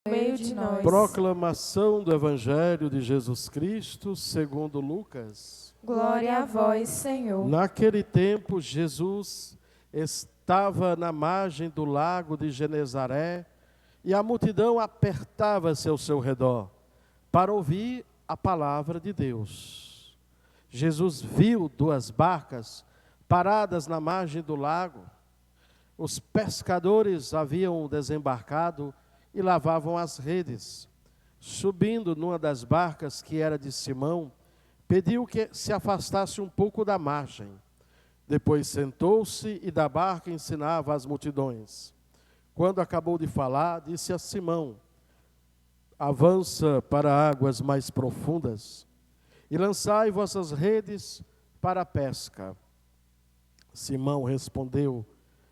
meio de nós. Proclamação do Evangelho de Jesus Cristo segundo Lucas. Glória a vós, Senhor. Naquele tempo, Jesus estava na margem do lago de Genezaré e a multidão apertava-se ao seu redor para ouvir a palavra de Deus. Jesus viu duas barcas paradas na margem do lago. Os pescadores haviam desembarcado e lavavam as redes. Subindo numa das barcas, que era de Simão, pediu que se afastasse um pouco da margem. Depois sentou-se e da barca ensinava as multidões. Quando acabou de falar, disse a Simão: avança para águas mais profundas e lançai vossas redes para a pesca. Simão respondeu: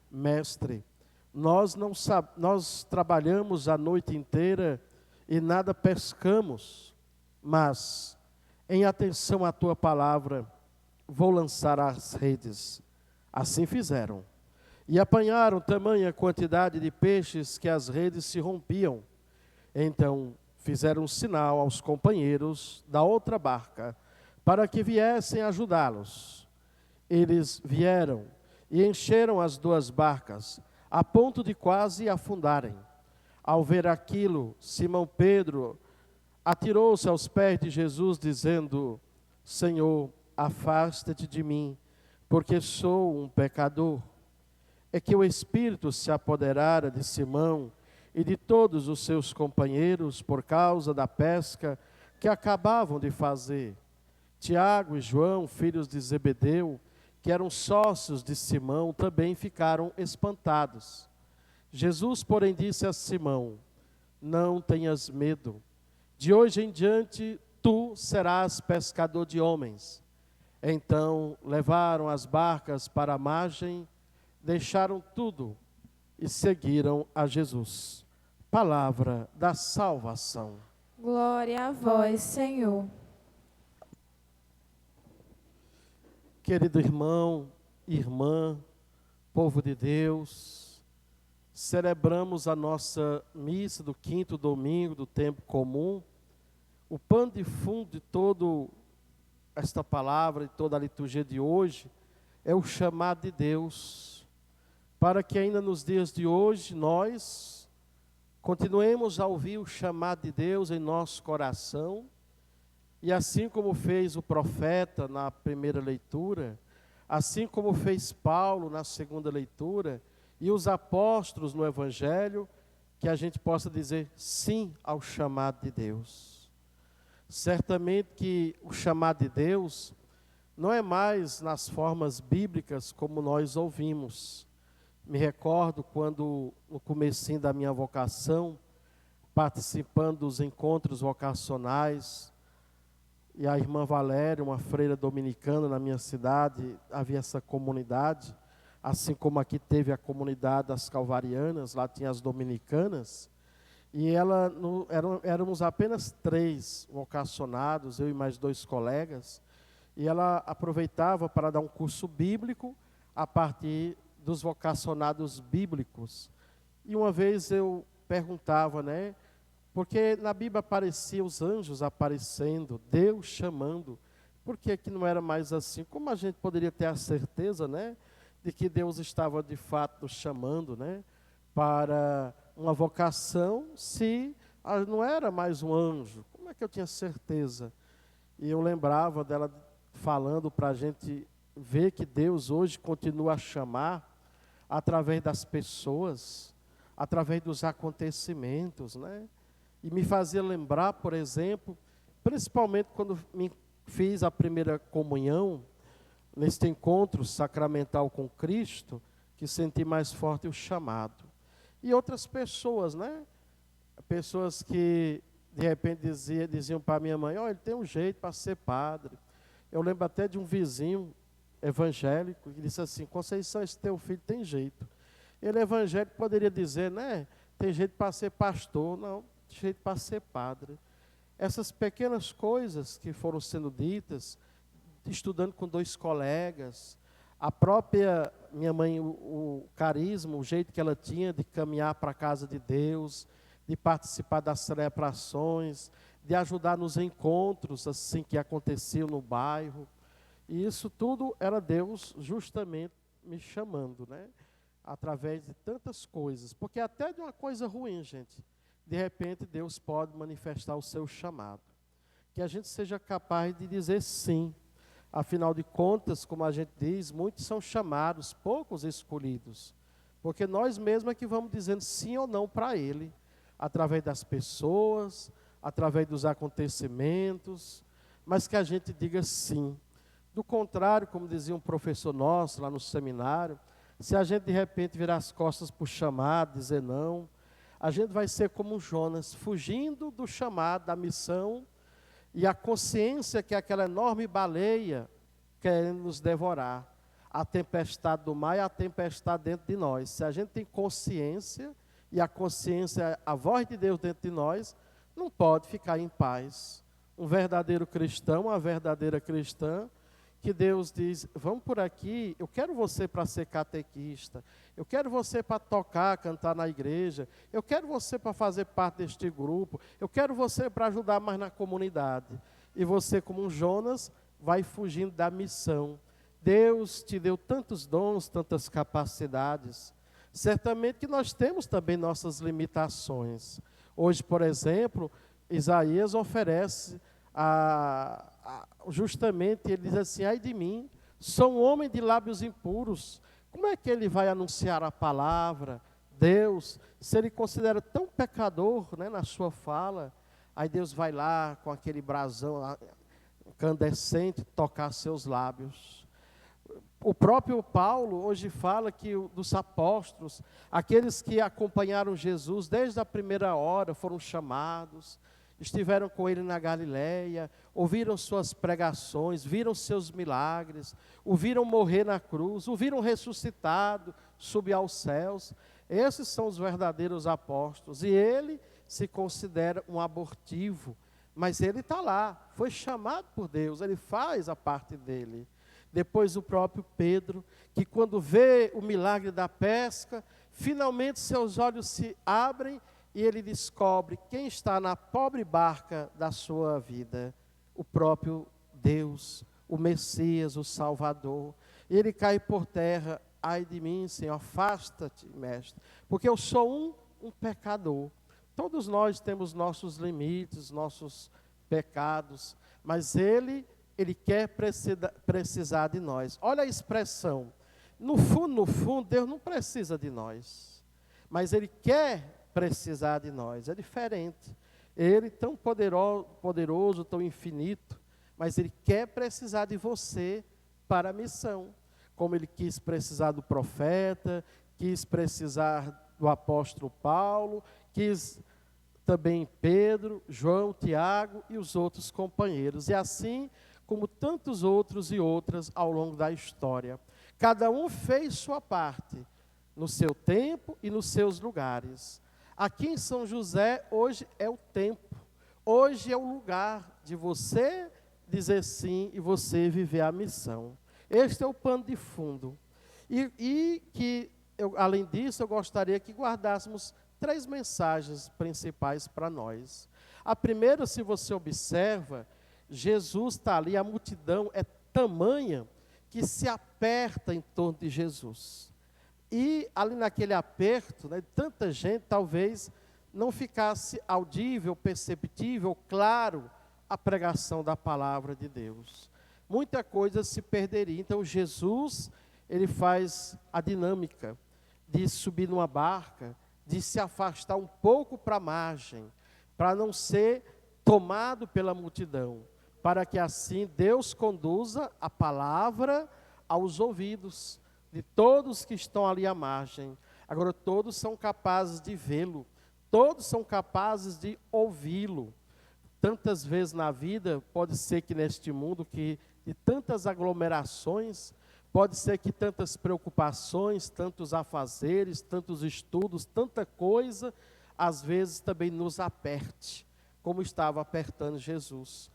Mestre, nós trabalhamos a noite inteira e nada pescamos, mas, em atenção à tua palavra, vou lançar as redes. Assim fizeram, e apanharam tamanha quantidade de peixes que as redes se rompiam. Então fizeram um sinal aos companheiros da outra barca, para que viessem ajudá-los. Eles vieram e encheram as duas barcas, a ponto de quase afundarem. Ao ver aquilo, Simão Pedro atirou-se aos pés de Jesus, dizendo: Senhor, afasta-te de mim, porque sou um pecador. É que o Espírito se apoderara de Simão e de todos os seus companheiros por causa da pesca que acabavam de fazer. Tiago e João, filhos de Zebedeu, que eram sócios de Simão, também ficaram espantados. Jesus, porém, disse a Simão: não tenhas medo, de hoje em diante tu serás pescador de homens. Então levaram as barcas para a margem, deixaram tudo e seguiram a Jesus. Palavra da salvação. Glória a vós, Senhor. Querido irmão, irmã, povo de Deus, celebramos a nossa missa do 5º domingo do tempo comum. O pano de fundo de toda esta palavra, de toda a liturgia de hoje, é o chamado de Deus, para que ainda nos dias de hoje nós continuemos a ouvir o chamado de Deus em nosso coração. E assim como fez o profeta na primeira leitura, assim como fez Paulo na segunda leitura, e os apóstolos no Evangelho, que a gente possa dizer sim ao chamado de Deus. Certamente que o chamado de Deus não é mais nas formas bíblicas como nós ouvimos. Me recordo quando, no comecinho da minha vocação, participando dos encontros vocacionais, e a irmã Valéria, uma freira dominicana na minha cidade, havia essa comunidade, assim como aqui teve a comunidade das calvarianas, lá tinha as dominicanas, e éramos apenas 3 vocacionados, eu e mais 2 colegas, e ela aproveitava para dar um curso bíblico a partir dos vocacionados bíblicos. E uma vez eu perguntava, porque na Bíblia aparecia os anjos aparecendo, Deus chamando. Por que que não era mais assim? Como a gente poderia ter a certeza, de que Deus estava de fato nos chamando, para uma vocação, se não era mais um anjo? Como é que eu tinha certeza? E eu lembrava dela falando para a gente ver que Deus hoje continua a chamar através das pessoas, através dos acontecimentos, E me fazia lembrar, por exemplo, principalmente quando me fiz a primeira comunhão, neste encontro sacramental com Cristo, que senti mais forte o chamado. E outras pessoas, Pessoas que, de repente, diziam para minha mãe: ele tem um jeito para ser padre. Eu lembro até de um vizinho evangélico que disse assim: Conceição, esse teu filho tem jeito. Ele evangélico poderia dizer, tem jeito para ser pastor. Não, jeito para ser padre. Essas pequenas coisas que foram sendo ditas, estudando com 2 colegas, a própria minha mãe, o carisma, o jeito que ela tinha de caminhar para a casa de Deus, de participar das celebrações, de ajudar nos encontros assim que aconteciam no bairro. E isso tudo era Deus justamente me chamando, né? Através de tantas coisas. Porque até de uma coisa ruim, gente, de repente Deus pode manifestar o seu chamado. Que a gente seja capaz de dizer sim. Afinal de contas, como a gente diz, muitos são chamados, poucos escolhidos. Porque nós mesmos é que vamos dizendo sim ou não para Ele, através das pessoas, através dos acontecimentos, mas que a gente diga sim. Do contrário, como dizia um professor nosso lá no seminário, se a gente de repente virar as costas para o chamado, dizer não, a gente vai ser como Jonas, fugindo do chamado, da missão, e a consciência que é aquela enorme baleia querendo nos devorar. A tempestade do mar e a tempestade dentro de nós. Se a gente tem consciência, e a consciência é a voz de Deus dentro de nós, não pode ficar em paz. Um verdadeiro cristão, uma verdadeira cristã, que Deus diz, vamos por aqui, eu quero você para ser catequista, eu quero você para tocar, cantar na igreja, eu quero você para fazer parte deste grupo, eu quero você para ajudar mais na comunidade. E você, como um Jonas, vai fugindo da missão. Deus te deu tantos dons, tantas capacidades. Certamente que nós temos também nossas limitações. Hoje, por exemplo, Isaías oferece justamente, ele diz assim, ai de mim, sou um homem de lábios impuros. Como é que ele vai anunciar a palavra, Deus, se ele considera tão pecador, né, na sua fala? Aí Deus vai lá com aquele brasão incandescente tocar seus lábios. O próprio Paulo hoje fala que dos apóstolos, aqueles que acompanharam Jesus desde a primeira hora, foram chamados, estiveram com ele na Galileia, ouviram suas pregações, viram seus milagres, o viram morrer na cruz, o viram ressuscitado, subir aos céus. Esses são os verdadeiros apóstolos. E ele se considera um abortivo, mas ele está lá, foi chamado por Deus, ele faz a parte dele. Depois o próprio Pedro, que quando vê o milagre da pesca, finalmente seus olhos se abrem e ele descobre quem está na pobre barca da sua vida, o próprio Deus, o Messias, o Salvador. E ele cai por terra, ai de mim, Senhor, afasta-te, mestre, porque eu sou um pecador. Todos nós temos nossos limites, nossos pecados, mas Ele quer precisar de nós. Olha a expressão, no fundo, Deus não precisa de nós, mas Ele quer precisar de nós, é diferente. Ele tão poderoso, tão infinito, mas Ele quer precisar de você para a missão, como Ele quis precisar do profeta, quis precisar do apóstolo Paulo, quis também Pedro, João, Tiago e os outros companheiros, e assim como tantos outros e outras ao longo da história. Cada um fez sua parte, no seu tempo e nos seus lugares. Aqui em São José, hoje é o tempo, hoje é o lugar de você dizer sim e você viver a missão. Este é o pano de fundo. Além disso, eu gostaria que guardássemos 3 mensagens principais para nós. A primeira, se você observa, Jesus está ali, a multidão é tamanha que se aperta em torno de Jesus. E ali naquele aperto, né, tanta gente, talvez não ficasse audível, perceptível, claro, a pregação da palavra de Deus. Muita coisa se perderia. Então Jesus, ele faz a dinâmica de subir numa barca, de se afastar um pouco para a margem, para não ser tomado pela multidão, para que assim Deus conduza a palavra aos ouvidos de todos que estão ali à margem. Agora todos são capazes de vê-lo, todos são capazes de ouvi-lo. Tantas vezes na vida, pode ser que neste mundo que de tantas aglomerações, pode ser que tantas preocupações, tantos afazeres, tantos estudos, tanta coisa, às vezes também nos aperte, como estava apertando Jesus.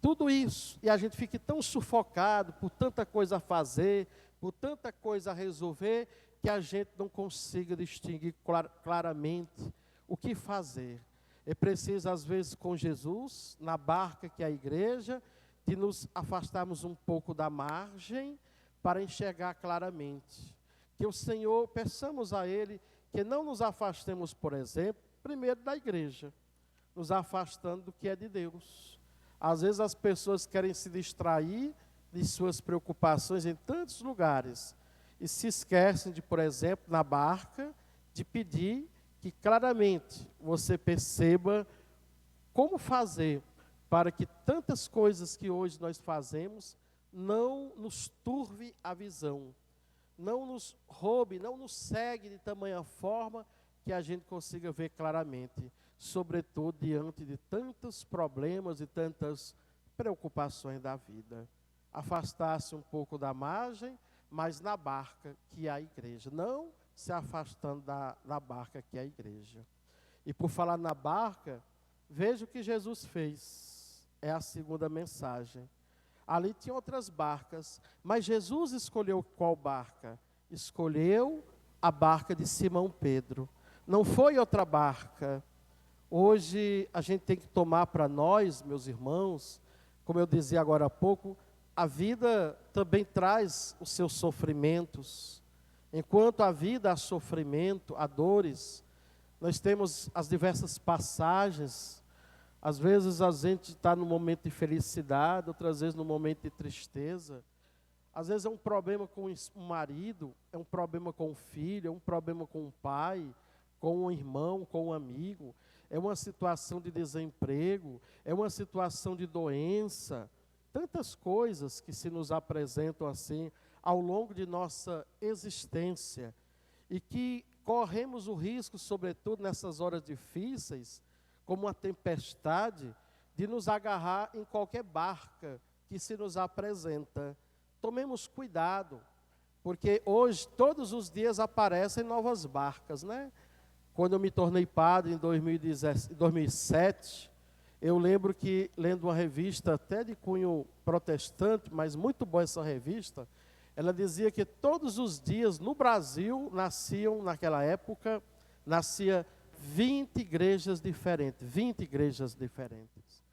Tudo isso, e a gente fica tão sufocado por tanta coisa a fazer, por tanta coisa a resolver, que a gente não consiga distinguir claramente o que fazer. É preciso, às vezes, com Jesus, na barca que é a igreja, de nos afastarmos um pouco da margem para enxergar claramente. Que o Senhor, peçamos a Ele que não nos afastemos, por exemplo, primeiro da igreja, nos afastando do que é de Deus. Às vezes as pessoas querem se distrair de suas preocupações em tantos lugares e se esquecem de, por exemplo, na barca, de pedir que claramente você perceba como fazer para que tantas coisas que hoje nós fazemos não nos turve a visão, não nos roube, não nos segue de tamanha forma que a gente consiga ver claramente, sobretudo diante de tantos problemas e tantas preocupações da vida. Afastar-se um pouco da margem, mas na barca que é a igreja, não se afastando da barca que é a igreja. E por falar na barca, veja o que Jesus fez, é a segunda mensagem. Ali tinha outras barcas, mas Jesus escolheu qual barca? Escolheu a barca de Simão Pedro. Não foi outra barca. Hoje a gente tem que tomar para nós, meus irmãos, como eu dizia agora há pouco, a vida também traz os seus sofrimentos. Enquanto a vida há sofrimento, há dores, nós temos as diversas passagens. Às vezes a gente está num momento de felicidade, outras vezes num momento de tristeza. Às vezes é um problema com um marido, é um problema com um filho, é um problema com um pai, com um irmão, com um amigo. É uma situação de desemprego, é uma situação de doença. Tantas coisas que se nos apresentam assim ao longo de nossa existência. E que corremos o risco, sobretudo nessas horas difíceis, como uma tempestade, de nos agarrar em qualquer barca que se nos apresenta. Tomemos cuidado, porque hoje, todos os dias, aparecem novas barcas, né? Quando eu me tornei padre em 2007, eu lembro que, lendo uma revista até de cunho protestante, mas muito boa essa revista, ela dizia que todos os dias no Brasil nasciam, naquela época, 20 igrejas diferentes, 20 igrejas diferentes.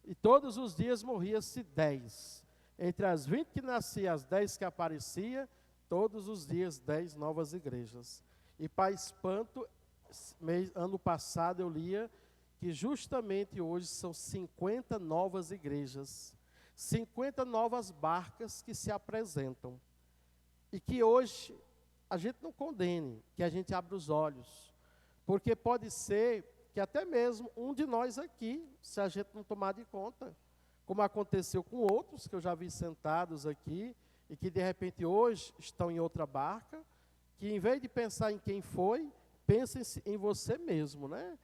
E todos os dias morria-se 10. Entre as 20 que nasciam, as 10 que apareciam, todos os dias 10 novas igrejas. E para espanto, ano passado eu lia que justamente hoje são 50 novas igrejas, 50 novas barcas que se apresentam. E que hoje a gente não condene, que a gente abra os olhos. Porque pode ser que até mesmo um de nós aqui, se a gente não tomar de conta, como aconteceu com outros que eu já vi sentados aqui, e que de repente hoje estão em outra barca, que em vez de pensar em quem foi, pensem em você mesmo, né?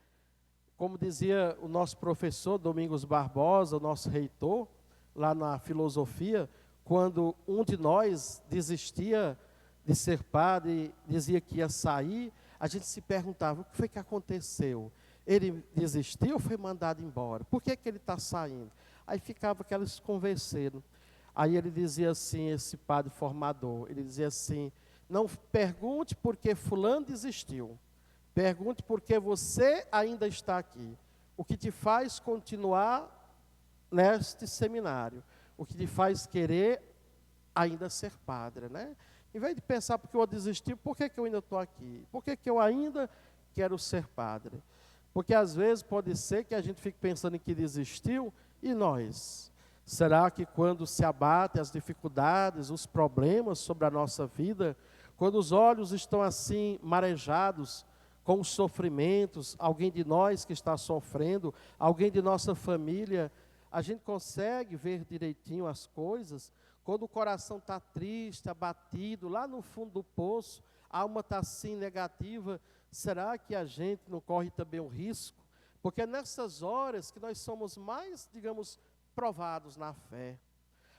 Como dizia o nosso professor Domingos Barbosa, o nosso reitor, lá na filosofia, quando um de nós desistia de ser padre, dizia que ia sair, a gente se perguntava, o que foi que aconteceu? Ele desistiu ou foi mandado embora? Por que ele está saindo? Aí ficava aqueles conversando. Aí ele dizia assim, esse padre formador, ele dizia assim, não pergunte por que fulano desistiu, pergunte por que você ainda está aqui. O que te faz continuar neste seminário? O que te faz querer ainda ser padre, né? Em vez de pensar porque eu desisti, por que eu ainda estou aqui? Por que eu ainda quero ser padre? Porque às vezes pode ser que a gente fique pensando em que desistiu, e nós? Será que quando se abatem as dificuldades, os problemas sobre a nossa vida, quando os olhos estão assim marejados com os sofrimentos, alguém de nós que está sofrendo, alguém de nossa família, a gente consegue ver direitinho as coisas? Quando o coração está triste, abatido, lá no fundo do poço, a alma está assim negativa, será que a gente não corre também um risco? Porque é nessas horas que nós somos mais, digamos, provados na fé.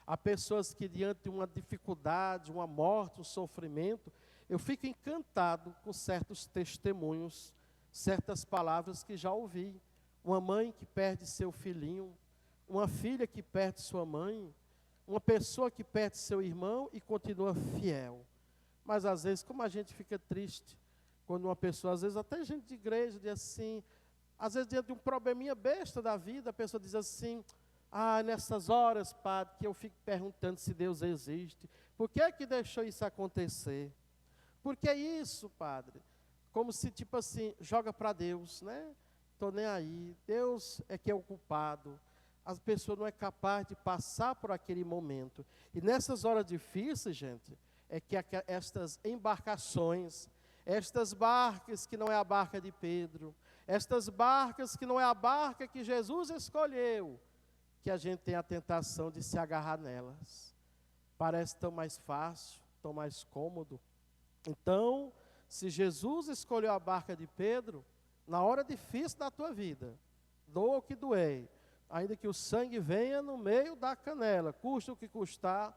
Há pessoas que diante de uma dificuldade, uma morte, um sofrimento, eu fico encantado com certos testemunhos, certas palavras que já ouvi. Uma mãe que perde seu filhinho, uma filha que perde sua mãe, uma pessoa que perde seu irmão e continua fiel. Mas às vezes, como a gente fica triste Quando uma pessoa, às vezes até gente de igreja, diz assim, às vezes diante de um probleminha besta da vida, a pessoa diz assim, nessas horas, padre, que eu fico perguntando se Deus existe. Por que é que deixou isso acontecer? Por que isso, padre? Como se, tipo assim, joga para Deus, né? Estou nem aí. Deus é que é o culpado. A pessoa não é capaz de passar por aquele momento. E nessas horas difíceis, gente, é que estas embarcações, estas barcas que não é a barca de Pedro, estas barcas que não é a barca que Jesus escolheu, que a gente tem a tentação de se agarrar nelas. Parece tão mais fácil, tão mais cômodo. Então, se Jesus escolheu a barca de Pedro, na hora difícil da tua vida, doa o que doer, ainda que o sangue venha no meio da canela, custa o que custar,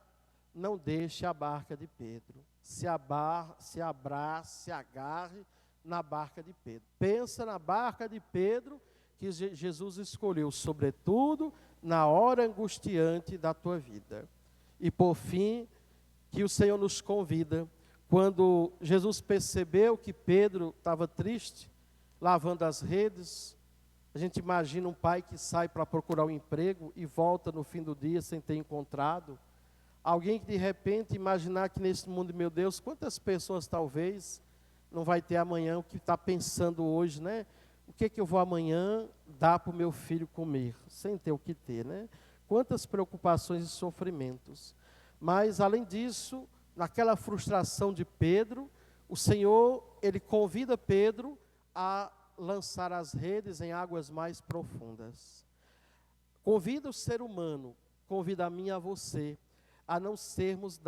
não deixe a barca de Pedro. Se abrace, se agarre na barca de Pedro. Pensa na barca de Pedro que Jesus escolheu, sobretudo na hora angustiante da tua vida. E por fim, que o Senhor nos convida, quando Jesus percebeu que Pedro estava triste, lavando as redes, a gente imagina um pai que sai para procurar um emprego e volta no fim do dia sem ter encontrado. Alguém que de repente imaginar que nesse mundo, meu Deus, quantas pessoas talvez não vai ter amanhã o que está pensando hoje, né? O que eu vou amanhã dar para o meu filho comer, sem ter o que ter, né? Quantas preocupações e sofrimentos. Mas, além disso, naquela frustração de Pedro, o Senhor, Ele convida Pedro a lançar as redes em águas mais profundas. Convida o ser humano, convida a mim e a você, a não sermos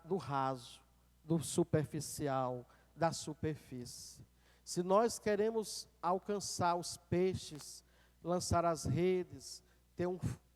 do raso, do superficial, da superfície. Se nós queremos alcançar os peixes, lançar as redes,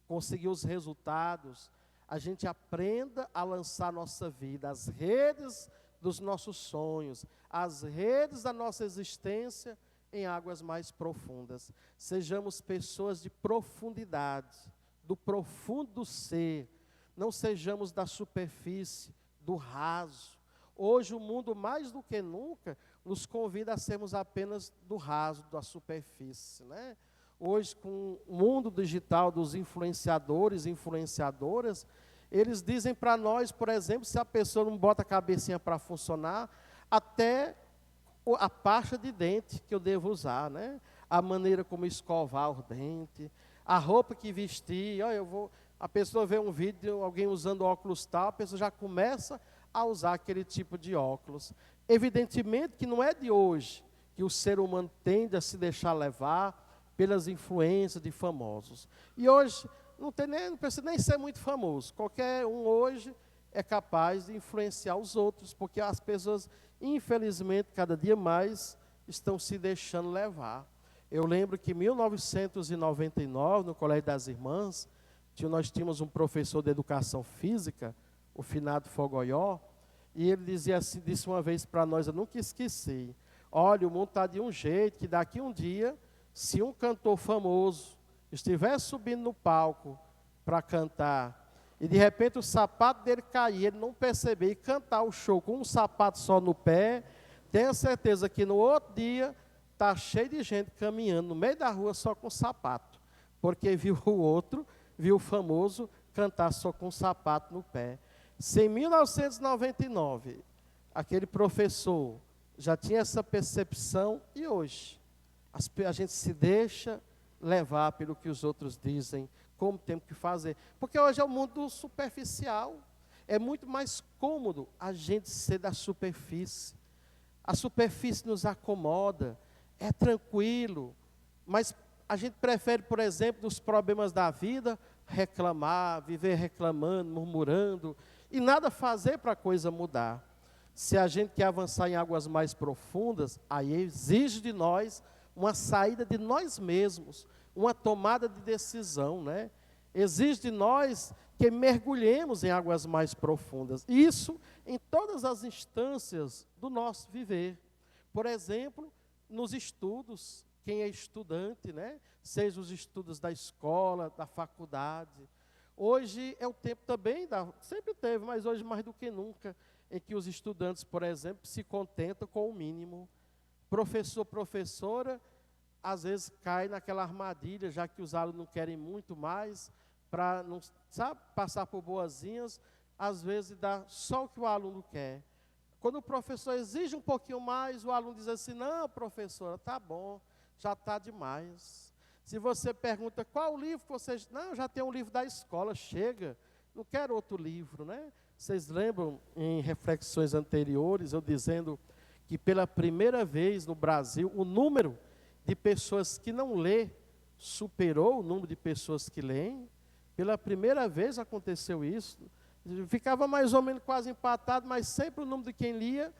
conseguir os resultados, a gente aprenda a lançar nossa vida, as redes dos nossos sonhos, as redes da nossa existência em águas mais profundas. Sejamos pessoas de profundidade, do profundo do ser, não sejamos da superfície, do raso. Hoje o mundo, mais do que nunca, nos convida a sermos apenas do raso, da superfície, né? Hoje, com o mundo digital dos influenciadores e influenciadoras, eles dizem para nós, por exemplo, se a pessoa não bota a cabecinha para funcionar, até a pasta de dente que eu devo usar, né? A maneira como escovar o dente, a roupa que vestir. A pessoa vê um vídeo, alguém usando óculos tal, a pessoa já começa a usar aquele tipo de óculos. Evidentemente que não é de hoje que o ser humano tende a se deixar levar pelas influências de famosos. E hoje não precisa nem ser muito famoso. Qualquer um hoje é capaz de influenciar os outros, porque as pessoas, infelizmente, cada dia mais estão se deixando levar. Eu lembro que em 1999, no Colégio das Irmãs, nós tínhamos um professor de educação física, o finado Fogoió, e ele disse uma vez para nós, eu nunca esqueci, olha, o mundo está de um jeito que daqui um dia, se um cantor famoso estiver subindo no palco para cantar, e de repente o sapato dele cair, ele não perceber e cantar o show com um sapato só no pé, tenha certeza que no outro dia está cheio de gente caminhando no meio da rua só com sapato, porque viu o famoso cantar só com sapato no pé. Se em 1999 aquele professor já tinha essa percepção, e hoje a gente se deixa levar pelo que os outros dizem, como temos que fazer. Porque hoje é o mundo superficial. É muito mais cômodo a gente ser da superfície. A superfície nos acomoda, é tranquilo, mas a gente prefere, por exemplo, dos problemas da vida, reclamar, viver reclamando, murmurando, e nada fazer para a coisa mudar. Se a gente quer avançar em águas mais profundas, aí exige de nós uma saída de nós mesmos, uma tomada de decisão, né? Exige de nós que mergulhemos em águas mais profundas. Isso em todas as instâncias do nosso viver. Por exemplo, nos estudos, quem é estudante, né? Seja os estudos da escola, da faculdade. Hoje é o tempo também, sempre teve, mas hoje mais do que nunca, em que os estudantes, por exemplo, se contentam com o mínimo. professor, professora, às vezes cai naquela armadilha, já que os alunos não querem muito mais, para não, sabe, passar por boazinhas, às vezes dá só o que o aluno quer. Quando o professor exige um pouquinho mais, o aluno diz assim, não, professora, tá bom, já está demais. Se você pergunta qual livro que você... Não, já tem um livro da escola, chega, não quero outro livro, né? Vocês lembram, em reflexões anteriores, eu dizendo que pela primeira vez no Brasil, o número de pessoas que não lê superou o número de pessoas que leem. Pela primeira vez aconteceu isso. Ficava mais ou menos quase empatado, mas sempre o número de quem lia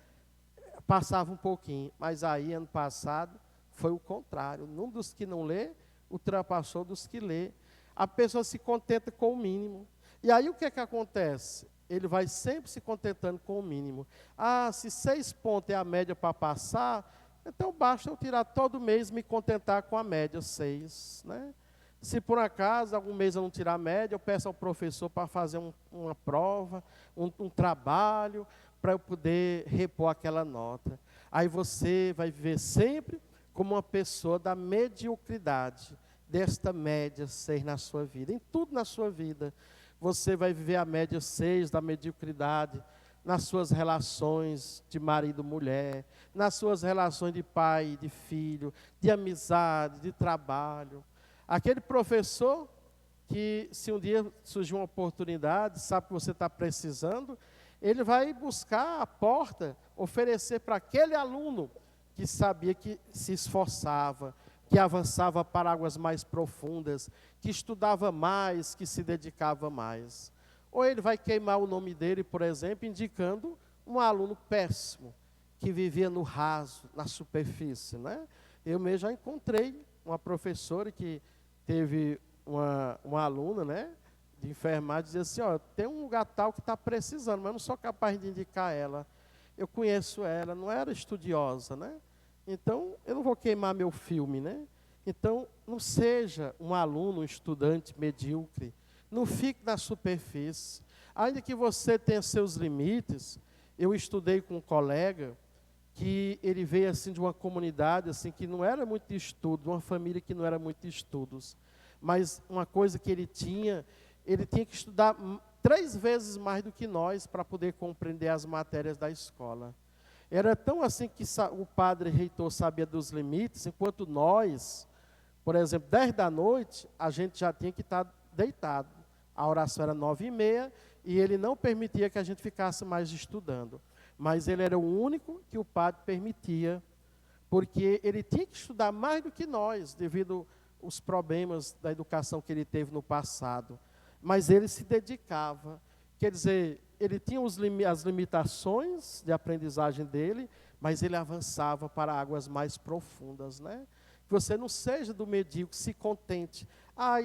passava um pouquinho. Mas aí, ano passado, foi o contrário. O número dos que não lê ultrapassou dos que lê. A pessoa se contenta com o mínimo. E aí o que é que acontece? Ele vai sempre se contentando com o mínimo. Ah, se 6 pontos é a média para passar, então basta eu tirar todo mês e me contentar com a média 6, né? Se por acaso algum mês eu não tirar a média, eu peço ao professor para fazer uma prova, um trabalho, para eu poder repor aquela nota. Aí você vai viver sempre como uma pessoa da mediocridade, desta média 6 na sua vida, em tudo na sua vida. Você vai viver a média 6 da mediocridade, nas suas relações de marido e mulher, nas suas relações de pai e de filho, de amizade, de trabalho. Aquele professor que, se um dia surgir uma oportunidade, sabe que você está precisando, ele vai buscar a porta, oferecer para aquele aluno que sabia que se esforçava, que avançava para águas mais profundas, que estudava mais, que se dedicava mais. Ou ele vai queimar o nome dele, por exemplo, indicando um aluno péssimo, que vivia no raso, na superfície, né? Eu mesmo já encontrei uma professora que teve uma aluna, né, de enfermagem, dizia assim, ó, tem um lugar tal que está precisando, mas eu não sou capaz de indicar ela. Eu conheço ela, não era estudiosa, né? Então, eu não vou queimar meu filme, né? Então, não seja um aluno, um estudante medíocre. Não fique na superfície. Ainda que você tenha seus limites, eu estudei com um colega que ele veio assim de uma comunidade assim que não era muito de estudo, de uma família que não era muito de estudos. Mas uma coisa que ele tinha que estudar 3 vezes mais do que nós para poder compreender as matérias da escola. Era tão assim que o padre reitor sabia dos limites, enquanto nós, por exemplo, 10 da noite, a gente já tinha que estar deitado. A oração era 9h30 e ele não permitia que a gente ficasse mais estudando. Mas ele era o único que o padre permitia, porque ele tinha que estudar mais do que nós, devido aos problemas da educação que ele teve no passado. Mas ele se dedicava. Quer dizer, ele tinha as limitações de aprendizagem dele, mas ele avançava para águas mais profundas, né? Que você não seja do medíocre, se contente. Ah,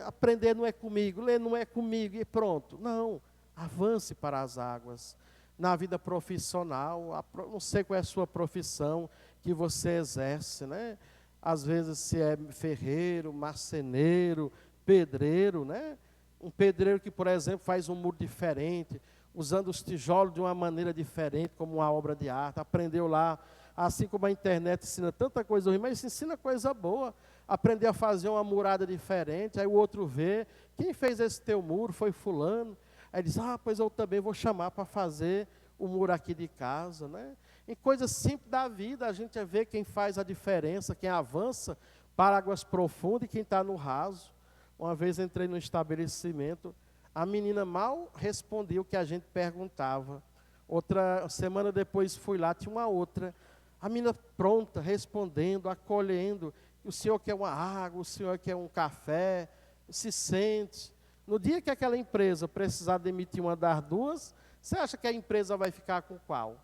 aprender não é comigo, ler não é comigo, e pronto. Não, avance para as águas. Na vida profissional, não sei qual é a sua profissão que você exerce, né? Às vezes se é ferreiro, marceneiro, pedreiro, né? Um pedreiro que, por exemplo, faz um muro diferente, usando os tijolos de uma maneira diferente, como uma obra de arte, aprendeu lá, assim como a internet ensina tanta coisa ruim, mas ensina coisa boa, aprender a fazer uma murada diferente, aí o outro vê, quem fez esse teu muro foi fulano, aí diz, pois eu também vou chamar para fazer o muro aqui de casa, né? Em coisas simples da vida, a gente vê quem faz a diferença, quem avança para águas profundas e quem está no raso. Uma vez entrei no estabelecimento, a menina mal respondia o que a gente perguntava. Outra semana depois fui lá, tinha uma outra. A menina pronta, respondendo, acolhendo. O senhor quer uma água, o senhor quer um café, se sente. No dia que aquela empresa precisar demitir uma das duas, você acha que a empresa vai ficar com qual?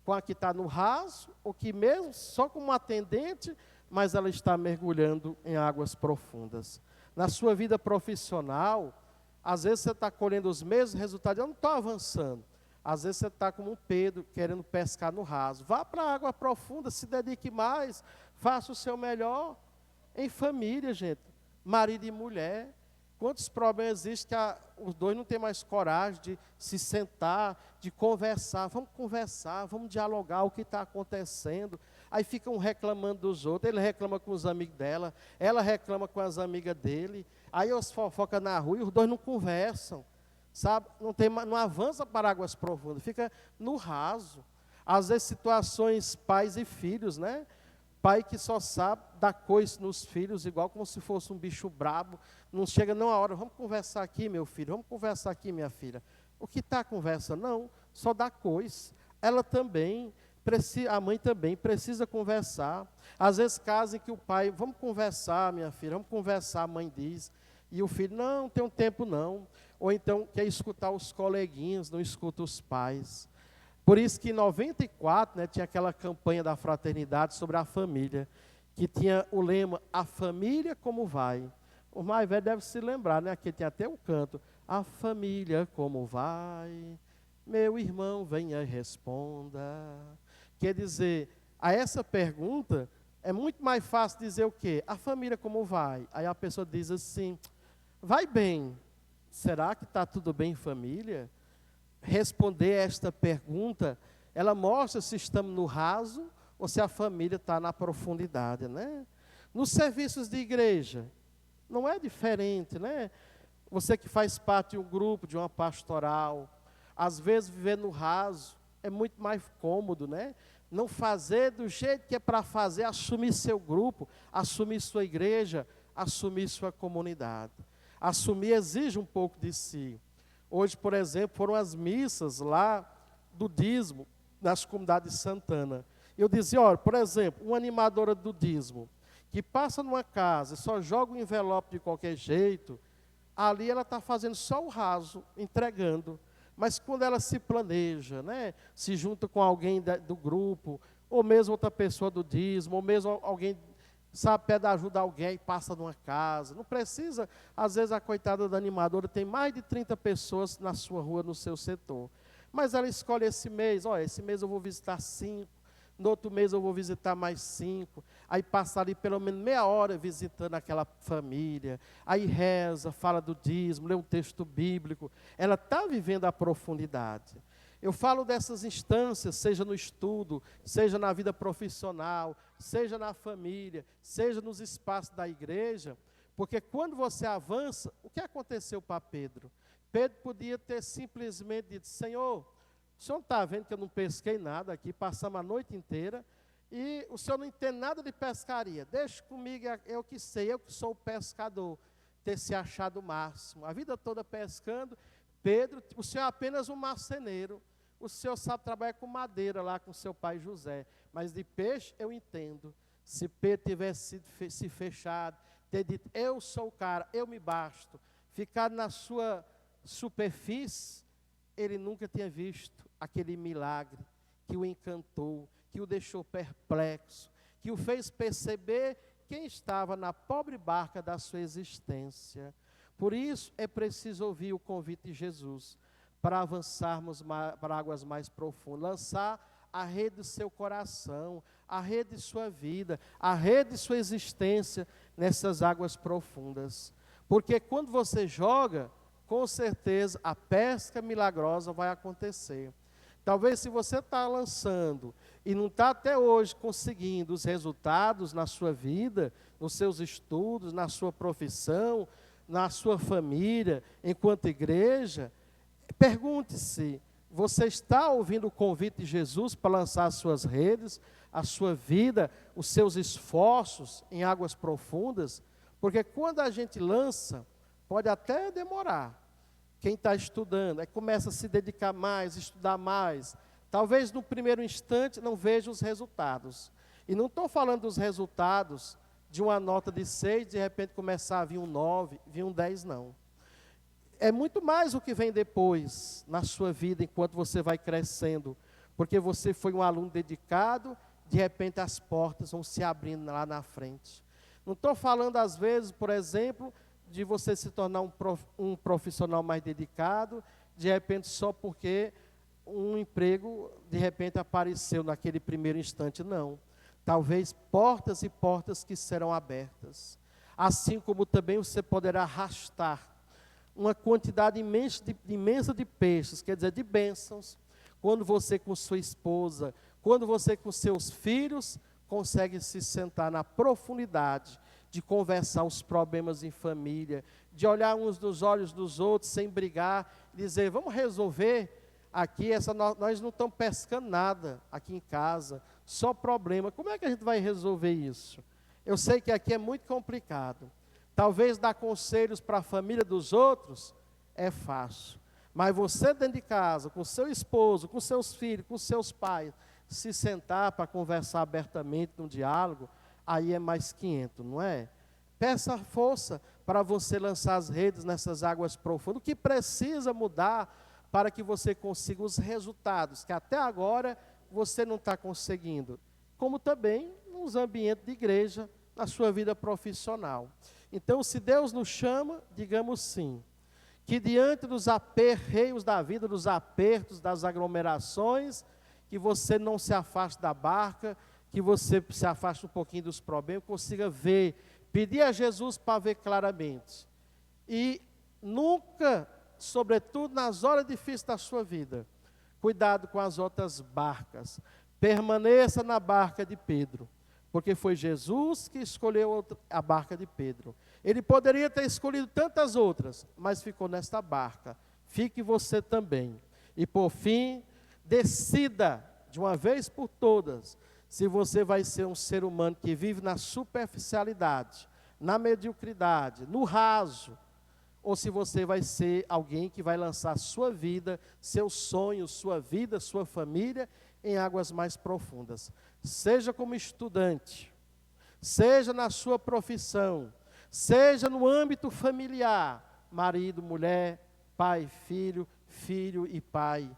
Com a que está no raso, ou que mesmo só como atendente, mas ela está mergulhando em águas profundas. Na sua vida profissional, às vezes você está colhendo os mesmos resultados, eu não estou avançando. Às vezes você está como um Pedro, querendo pescar no raso. Vá para a água profunda, se dedique mais, faça o seu melhor. Em família, gente, marido e mulher. Quantos problemas existem que os dois não têm mais coragem de se sentar, de conversar. Vamos conversar, vamos dialogar o que está acontecendo. Aí ficam reclamando dos outros, ele reclama com os amigos dela, ela reclama com as amigas dele, aí os fofoca na rua e os dois não conversam, sabe? Não avança para águas profundas, fica no raso. Às vezes situações pais e filhos, né? Pai que só sabe dar coice nos filhos, igual como se fosse um bicho brabo. Não chega não a hora, vamos conversar aqui, meu filho, vamos conversar aqui, minha filha. O que está a conversa? Não, só dá coice. Ela também, a mãe também precisa conversar. Às vezes casos em que o pai, vamos conversar, minha filha, vamos conversar, a mãe diz. E o filho, não tem um tempo não. Ou então quer escutar os coleguinhas, não escuta os pais. Por isso que em 94, né, tinha aquela campanha da fraternidade sobre a família, que tinha o lema, a família como vai. O mais velho deve se lembrar, né? Aqui tem até um canto, a família como vai, meu irmão venha e responda. Quer dizer, a essa pergunta, é muito mais fácil dizer o quê? A família como vai? Aí a pessoa diz assim, vai bem, será que está tudo bem, família? Responder esta pergunta, ela mostra se estamos no raso ou se a família está na profundidade, né? Nos serviços de igreja, não é diferente, né? Você que faz parte de um grupo, de uma pastoral, às vezes viver no raso é muito mais cômodo, né? Não fazer do jeito que é para fazer, assumir seu grupo, assumir sua igreja, assumir sua comunidade. Assumir exige um pouco de si. Hoje, por exemplo, foram as missas lá do dízimo, nas comunidades de Santana. Eu dizia, olha, por exemplo, uma animadora do dízimo, que passa numa casa e só joga um envelope de qualquer jeito, ali ela está fazendo só o raso, entregando. Mas quando ela se planeja, né, se junta com alguém do grupo, ou mesmo outra pessoa do dízimo, ou mesmo alguém, sabe, pede ajuda a alguém, passa numa casa. Não precisa, às vezes a coitada da animadora tem mais de 30 pessoas na sua rua, no seu setor. Mas ela escolhe esse mês, olha, esse mês eu vou visitar 5, no outro mês eu vou visitar mais 5. Aí passa ali pelo menos meia hora visitando aquela família. Aí reza, fala do dízimo, lê um texto bíblico. Ela está vivendo a profundidade. Eu falo dessas instâncias, seja no estudo, seja na vida profissional, seja na família, seja nos espaços da igreja, porque quando você avança, o que aconteceu para Pedro? Pedro podia ter simplesmente dito, Senhor, o senhor não está vendo que eu não pesquei nada aqui, passamos a noite inteira, e o senhor não entende nada de pescaria, deixa comigo, eu que sei, eu que sou o pescador, ter se achado o máximo, a vida toda pescando. Pedro, o senhor é apenas um marceneiro, o senhor sabe trabalhar com madeira lá com seu pai José, mas de peixe eu entendo. Se Pedro tivesse se fechado, ter dito, eu sou o cara, eu me basto, ficado na sua superfície, ele nunca tinha visto aquele milagre que o encantou, que o deixou perplexo, que o fez perceber quem estava na pobre barca da sua existência. Por isso é preciso ouvir o convite de Jesus, para avançarmos para águas mais profundas, lançar a rede do seu coração, a rede de sua vida, a rede de sua existência nessas águas profundas. Porque quando você joga, com certeza a pesca milagrosa vai acontecer. Talvez se você está lançando e não está até hoje conseguindo os resultados na sua vida, nos seus estudos, na sua profissão, na sua família, enquanto igreja, pergunte-se, você está ouvindo o convite de Jesus para lançar as suas redes, a sua vida, os seus esforços em águas profundas? Porque quando a gente lança, pode até demorar. Quem está estudando, aí começa a se dedicar mais, estudar mais. Talvez no primeiro instante não veja os resultados. E não estou falando dos resultados de uma nota de 6, de repente começar a vir um 9, vir um 10, não. É muito mais o que vem depois na sua vida, enquanto você vai crescendo. Porque você foi um aluno dedicado, de repente as portas vão se abrindo lá na frente. Não estou falando, às vezes, por exemplo, de você se tornar um profissional mais dedicado, de repente só porque um emprego, de repente, apareceu naquele primeiro instante, não. Talvez portas e portas que serão abertas. Assim como também você poderá arrastar uma quantidade imensa de peixes, quer dizer, de bênçãos, quando você com sua esposa, quando você com seus filhos, consegue se sentar na profundidade de conversar os problemas em família, de olhar uns nos olhos dos outros sem brigar, dizer, vamos resolver aqui, nós não estamos pescando nada aqui em casa, só problema. Como é que a gente vai resolver isso? Eu sei que aqui é muito complicado. Talvez dar conselhos para a família dos outros é fácil. Mas você dentro de casa, com seu esposo, com seus filhos, com seus pais, se sentar para conversar abertamente num diálogo, aí é mais 500, não é? Peça força para você lançar as redes nessas águas profundas. O que precisa mudar para que você consiga os resultados que até agora você não está conseguindo? Como também nos ambientes de igreja, na sua vida profissional. Então, se Deus nos chama, digamos sim. Que diante dos aperreios da vida, dos apertos, das aglomerações, que você não se afaste da barca, que você se afaste um pouquinho dos problemas, consiga ver, pedir a Jesus para ver claramente. E nunca, sobretudo nas horas difíceis da sua vida, cuidado com as outras barcas. Permaneça na barca de Pedro, porque foi Jesus que escolheu a barca de Pedro. Ele poderia ter escolhido tantas outras, mas ficou nesta barca. Fique você também. E por fim, decida de uma vez por todas se você vai ser um ser humano que vive na superficialidade, na mediocridade, no raso, ou se você vai ser alguém que vai lançar sua vida, seus sonhos, sua vida, sua família em águas mais profundas. Seja como estudante, seja na sua profissão, seja no âmbito familiar, marido, mulher, pai, filho, filho e pai.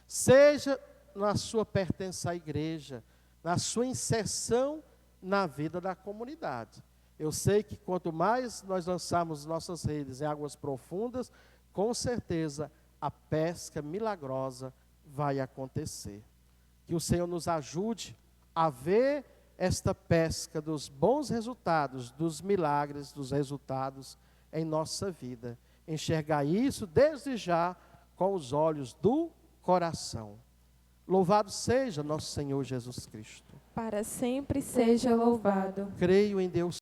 Seja na sua pertença à igreja, na sua inserção na vida da comunidade. Eu sei que quanto mais nós lançarmos nossas redes em águas profundas, com certeza a pesca milagrosa vai acontecer. Que o Senhor nos ajude a ver esta pesca dos bons resultados, dos milagres, dos resultados em nossa vida. Enxergar isso desde já com os olhos do coração. Louvado seja nosso Senhor Jesus Cristo. Para sempre seja louvado. Creio em Deus